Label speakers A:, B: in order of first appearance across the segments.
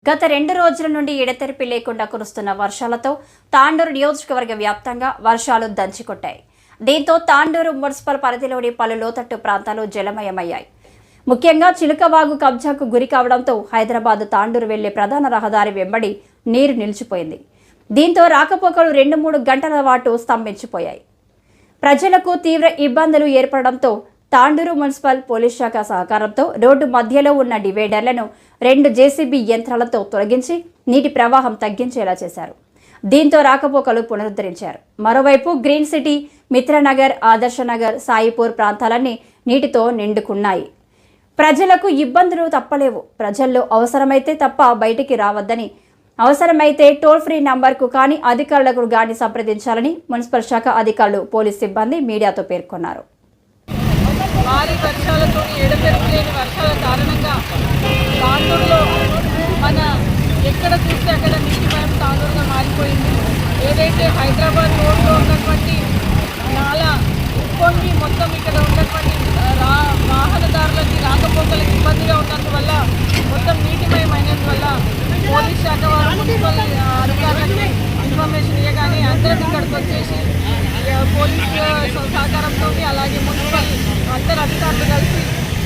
A: గత 2 రోజుల నుండి ఎడతెరిపి లేకుండా కురుస్తున్న వర్షాలతో తాండూరు నియోజకవర్గ వ్యాప్తంగా వర్షాలు దంచికొట్టాయి. దీంతో తాండూరు మున్సిపల్ పరిధిలోని పలు లోతట్టు ప్రాంతాలు జలమయమయ్యాయి. ముఖ్యంగా చిలుకవాగు కబ్జాకు గురి కావడంతో హైదరాబాద్ తాండూరు వెళ్లే ప్రధాన రహదారి వెంబడి నీరు నిలిచిపోయింది. దీంతో రాకపోకలు 2-3 గంటల పాటు స్తంభించిపోయాయి. ప్రజలకు తీవ్ర ఇబ్బందులు ఏర్పడడంతో తాండూరు మున్సిపల్ పోలీస్ శాఖ సహకారంతో రోడ్డు మధ్యలో ఉన్న డివైడర్లను 2 జేసీబీ యంత్రాలతో తొలగించి నీటి ప్రవాహం తగ్గించేలా చేశారు. దీంతో రాకపోకలు పునరుద్ధరించారు. మరోవైపు గ్రీన్ సిటీ, మిత్రనగర్, ఆదర్శనగర్, సాయిపూర్ ప్రాంతాలన్నీ నీటితో నిండుకున్నాయి. ప్రజలకు ఇబ్బందులు తప్పలేవు. ప్రజల్లో అవసరమైతే తప్ప బయటికి రావద్దని, అవసరమైతే టోల్ ఫ్రీ నంబర్కు కానీ అధికారులకు కానీ సంప్రదించాలని మున్సిపల్ శాఖ అధికారులు, పోలీస్ సిబ్బంది మీడియాతో పేర్కొన్నారు.
B: భారీ వర్షాలతో ఎడతెరిపి లేని వర్షాల కారణంగా తాండూరులో మన ఎక్కడ చూస్తే అక్కడ నీటిమయం తాండూరుగా మారిపోయింది. ఏదైతే హైదరాబాద్ రోడ్లో ఉన్నటువంటి నాలా ఉప్పొంగి మొత్తం ఇక్కడ ఉన్నటువంటి వాహనదారులకి రాకపోకలకు ఇబ్బందిగా ఉన్నందువల్ల మొత్తం నీటిమయమైనందువల్ల పోలీస్ శాఖ వారు మున్సిపల్ అధికారులకి ఇన్ఫర్మేషన్ ఇవ్వగానే అందరం ఇక్కడికి వచ్చేసి పోలీస్ సహకారంతో అలాగే మున్సిపల్ అందరు అధికారులు కలిసి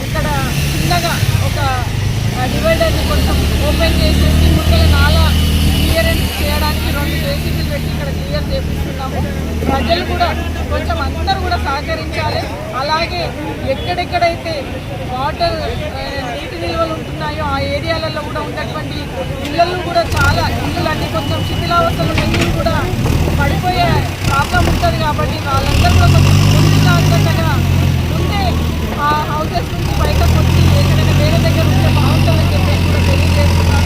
B: ఇక్కడ చిన్నగా ఒక డివైడర్ని కొంచెం ఓపెన్ చేసేసి ముందర నాలా క్లియరెన్స్ చేయడానికి 2 జేసీబీలు పెట్టి ఇక్కడ క్లియర్ చేపిస్తున్నాము. ప్రజలు కూడా కొంచెం అందరూ కూడా సహకరించాలి. అలాగే ఎక్కడెక్కడైతే వాటర్ నీటి నిల్వలు ఉంటున్నాయో ఆ ఏరియాలలో కూడా ఉన్నటువంటి ఇళ్ళలు కూడా చాలా ఇళ్ళన్నీ కొంచెం శిథిలావస్థలు ఇల్లు కూడా పడిపోయే ప్రాబ్లం ఉంటుంది. కాబట్టి వాళ్ళందరూ కూడా కొంచెం ముందు జాగ్రత్తగా ముందే ఆ హౌసెస్ నుంచి బయటకు వచ్చి ఎక్కడైనా వేరే దగ్గర ఉంటే బాగుంటుందని చెప్పేసి కూడా తెలియజేస్తున్నారు.